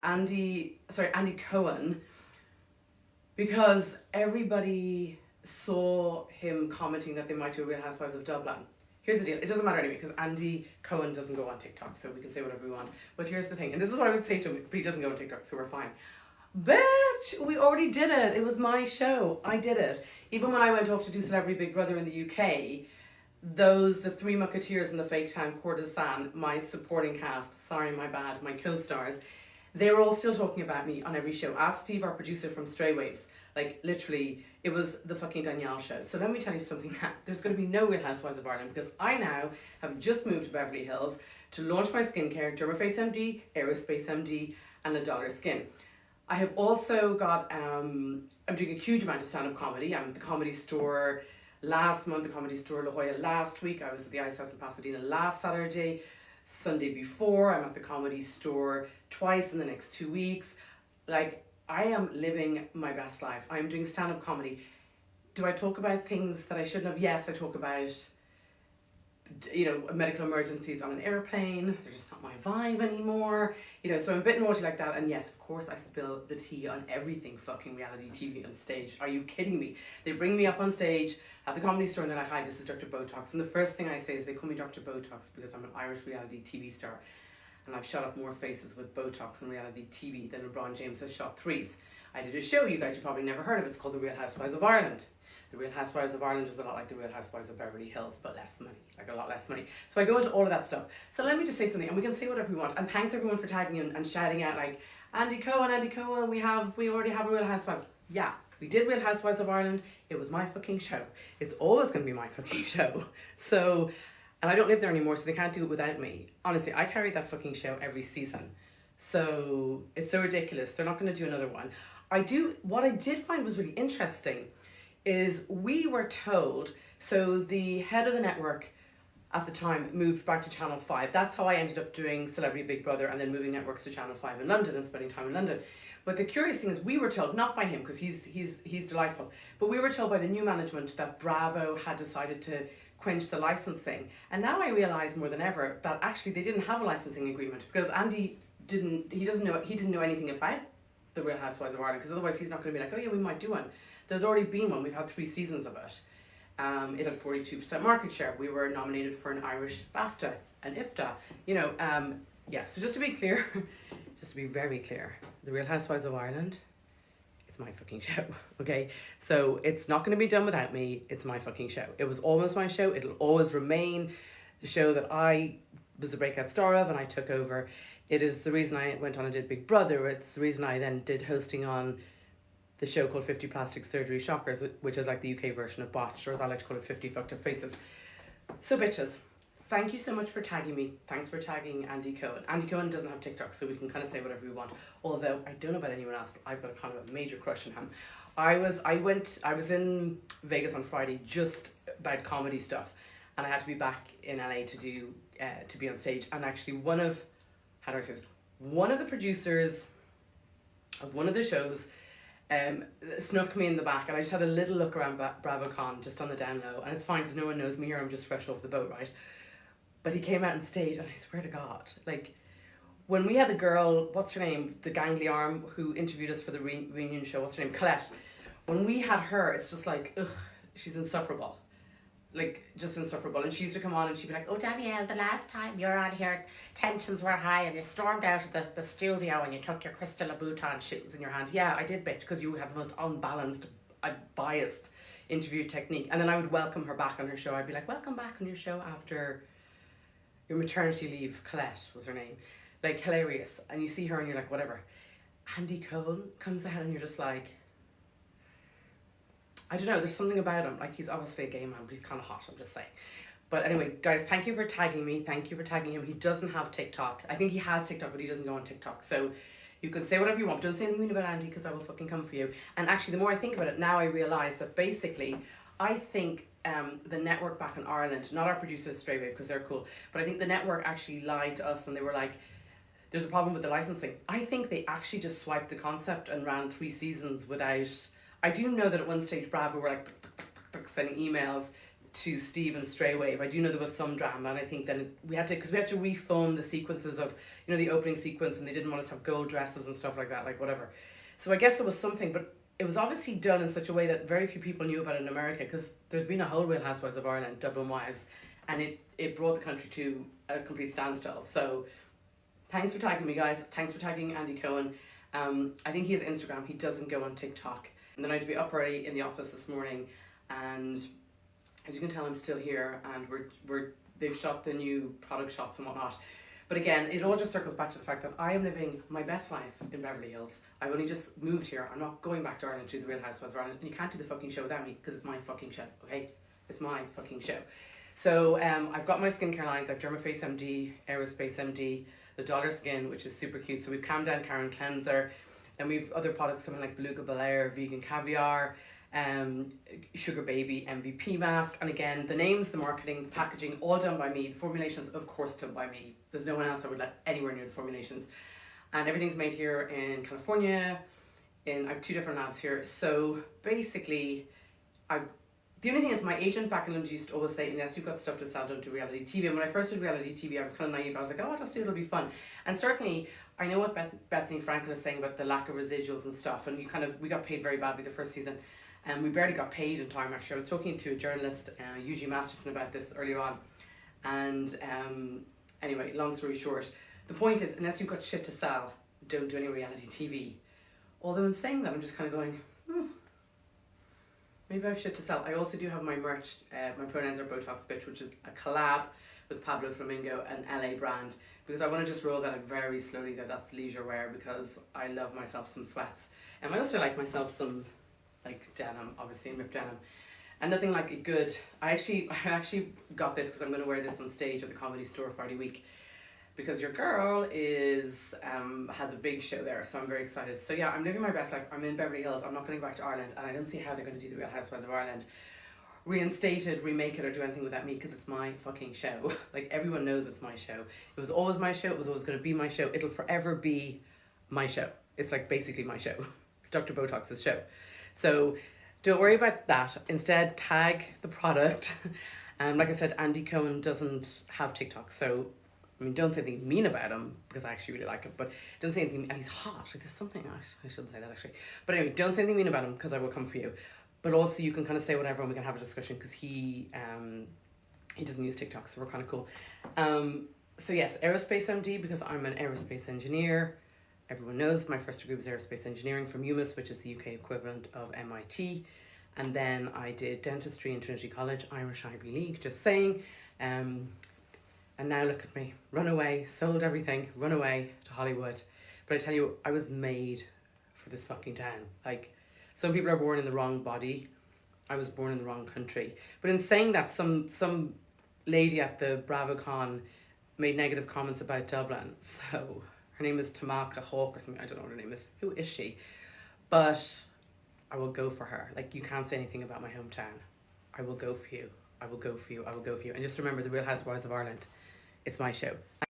Andy Cohen, because everybody saw him commenting that they might do a Real Housewives of Dublin. Here's the deal. It doesn't matter anyway because Andy Cohen doesn't go on TikTok, so we can say whatever we want. But here's the thing, and this is what I would say to him, but he doesn't go on TikTok, so we're fine. Bitch, we already did it. It was my show. I did it. Even when I went off to do Celebrity Big Brother in the UK, the Three Musketeers and the Fake Town Courtesan, my supporting cast, sorry, my bad, my co-stars, they were all still talking about me on every show. Ask Steve, our producer from Stray Waves. Like, literally, it was the fucking Danielle show. So let me tell you something now. There's going to be no Real Housewives of Ireland because I now have just moved to Beverly Hills to launch my skincare, Dermaface MD, Aerospace MD, and A Dollar Skin. I have also got, I'm doing a huge amount of stand-up comedy. I'm at the Comedy Store last month, the Comedy Store La Jolla last week. I was at the Ice House in Pasadena last Saturday. Sunday before, I'm at the Comedy Store twice in the next 2 weeks. Like, I am living my best life. I'm doing stand-up comedy. Do I talk about things that I shouldn't have? Yes, I talk about, medical emergencies on an airplane. They're just not my vibe anymore. So I'm a bit naughty like that. And yes, of course, I spill the tea on everything fucking reality TV on stage. Are you kidding me? They bring me up on stage at the Comedy Store and they're like, hi, this is Dr. Botox. And the first thing I say is they call me Dr. Botox because I'm an Irish reality TV star. And I've shot up more faces with Botox in reality TV than LeBron James has shot threes. I did a show, you guys, you probably never heard of it. It's called The Real Housewives of Ireland. The Real Housewives of Ireland is a lot like the Real Housewives of Beverly Hills, but less money, like a lot less money. So I go into all of that stuff. So let me just say something, and we can say whatever we want. And thanks everyone for tagging and shouting out like, Andy Cohen, we already have a Real Housewives. Yeah, we did Real Housewives of Ireland. It was my fucking show. It's always going to be my fucking show. So, and I don't live there anymore, so they can't do it without me. Honestly, I carry that fucking show every season. So it's so ridiculous. They're not going to do another one. What I did find was really interesting is we were told, so the head of the network at the time moved back to Channel 5. That's how I ended up doing Celebrity Big Brother and then moving networks to Channel 5 in London and spending time in London. But the curious thing is we were told, not by him because he's delightful, but we were told by the new management that Bravo had decided to quench the licensing. And now I realise more than ever that actually they didn't have a licensing agreement because Andy didn't know anything about the Real Housewives of Ireland because otherwise he's not going to be like, oh yeah, we might do one. There's already been one. We've had 3 seasons of it. It had 42% market share. We were nominated for an Irish BAFTA, an IFTA. So just to be clear, just to be very clear, the Real Housewives of Ireland, it's my fucking show, okay? So it's not going to be done without me. It's my fucking show. It was almost my show. It'll always remain the show that I was the breakout star of and I took over. It is the reason I went on and did Big Brother. It's the reason I then did hosting on the show called 50 Plastic Surgery Shockers, which is like the UK version of Botched, or as I like to call it, 50 Fucked Up Faces. So bitches, thank you so much for tagging me. Thanks for tagging Andy Cohen. Andy Cohen doesn't have TikTok, so we can kind of say whatever we want. Although I don't know about anyone else, but I've got a kind of a major crush on him. I was in Vegas on Friday just about comedy stuff, and I had to be back in LA to be on stage. And actually one of the producers of one of the shows snuck me in the back, and I just had a little look around BravoCon just on the down low, and it's fine because no one knows me here, I'm just fresh off the boat, right? But he came out on stage and I swear to God, like when we had the girl, what's her name, the gangly arm who interviewed us for the reunion show, what's her name, Colette, when we had her, it's just like, ugh, she's insufferable. Like, just insufferable. And she used to come on and she'd be like, oh, Danielle, the last time you were on here, tensions were high and you stormed out of the studio and you took your Crystal Louboutin shoes in your hand. Yeah, I did, bitch, because you had the most unbalanced, biased interview technique. And then I would welcome her back on her show. I'd be like, welcome back on your show after your maternity leave. Colette was her name. Like, hilarious. And you see her and you're like, whatever. Andy Cohen comes out and you're just like, I don't know, there's something about him. Like, he's obviously a gay man, but he's kind of hot, I'm just saying. But anyway, guys, thank you for tagging me. Thank you for tagging him. He doesn't have TikTok. I think he has TikTok, but he doesn't go on TikTok. So you can say whatever you want. Don't say anything about Andy because I will fucking come for you. And actually, the more I think about it, now I realise that basically, I think the network back in Ireland, not our producers Stray Wave because they're cool, but I think the network actually lied to us and they were like, there's a problem with the licensing. I think they actually just swiped the concept and ran 3 seasons without... I do know that at one stage Bravo were like sending emails to Steve and Stray Wave. I do know there was some drama, and I think then we had to refilm the sequences of, you know, the opening sequence, and they didn't want us to have gold dresses and stuff like that, like whatever. So I guess there was something, but it was obviously done in such a way that very few people knew about it in America, because there's been a whole Real Housewives of Ireland, Dublin Wives, and it brought the country to a complete standstill. So thanks for tagging me, guys. Thanks for tagging Andy Cohen. I think he has Instagram. He doesn't go on TikTok. And then I had to be up early in the office this morning, and as you can tell, I'm still here, and they've shot the new product shots and whatnot. But again, it all just circles back to the fact that I am living my best life in Beverly Hills. I've only just moved here. I'm not going back to Ireland to the Real Housewives of Ireland, and you can't do the fucking show without me, because it's my fucking show, okay? It's my fucking show. So I've got my skincare lines. I've Dermaface MD, Aerospace MD, the Dollar Skin, which is super cute. So we've Calm Down Karen Cleanser. Then we've other products coming like Beluga Belair, Vegan Caviar, Sugar Baby MVP mask. And again, the names, the marketing, the packaging, all done by me. The formulations, of course, done by me. There's no one else I would let anywhere near the formulations. And everything's made here in California. I have 2 different labs here. So basically, the only thing is, my agent back in London used to always say, unless you've got stuff to sell, don't do reality TV. And when I first did reality TV, I was kind of naive. I was like, oh, just do it, it'll be fun. And certainly, I know what Bethany Franklin is saying about the lack of residuals and stuff. And we got paid very badly the first season. And we barely got paid in time, actually. I was talking to a journalist, Eugene Masterson, about this earlier on. And anyway, long story short, the point is, unless you've got shit to sell, don't do any reality TV. Although in saying that, I'm just kind of going, maybe I have shit to sell. I also do have my merch. My pronouns are Botox Bitch, which is a collab with Pablo Flamingo, an LA brand. Because I want to just roll that out very slowly, that's leisure wear, because I love myself some sweats. And I also like myself some like denim, obviously, ripped denim. And nothing like it good. I actually got this because I'm going to wear this on stage at the Comedy Store Friday week, because your girl has a big show there, so I'm very excited. So yeah, I'm living my best life. I'm in Beverly Hills. I'm not going back to Ireland, and I don't see how they're going to do the Real Housewives of Ireland, reinstate it, remake it, or do anything without me, because it's my fucking show. Like, everyone knows it's my show. It was always my show. It was always going to be my show. It'll forever be my show. It's like basically my show. It's Dr. Botox's show. So don't worry about that. Instead, tag the product. Like I said, Andy Cohen doesn't have TikTok, so I mean, don't say anything mean about him, because I actually really like him, but don't say anything, and he's hot. Like, there's something, I shouldn't say that actually. But anyway, don't say anything mean about him, because I will come for you. But also, you can kind of say whatever, and we can have a discussion, because he doesn't use TikTok, so we're kind of cool. So yes, Aerospace MD, because I'm an aerospace engineer. Everyone knows my first degree was aerospace engineering from UMass, which is the UK equivalent of MIT. And then I did dentistry in Trinity College, Irish Ivy League, just saying. And now look at me, run away, sold everything, run away to Hollywood. But I tell you, I was made for this fucking town. Like, some people are born in the wrong body. I was born in the wrong country. But in saying that, some lady at the BravoCon made negative comments about Dublin. So her name is Tamaka Hawk or something. I don't know what her name is. Who is she? But I will go for her. Like, you can't say anything about my hometown. I will go for you. I will go for you. I will go for you. And just remember, the Real Housewives of Ireland, it's my show.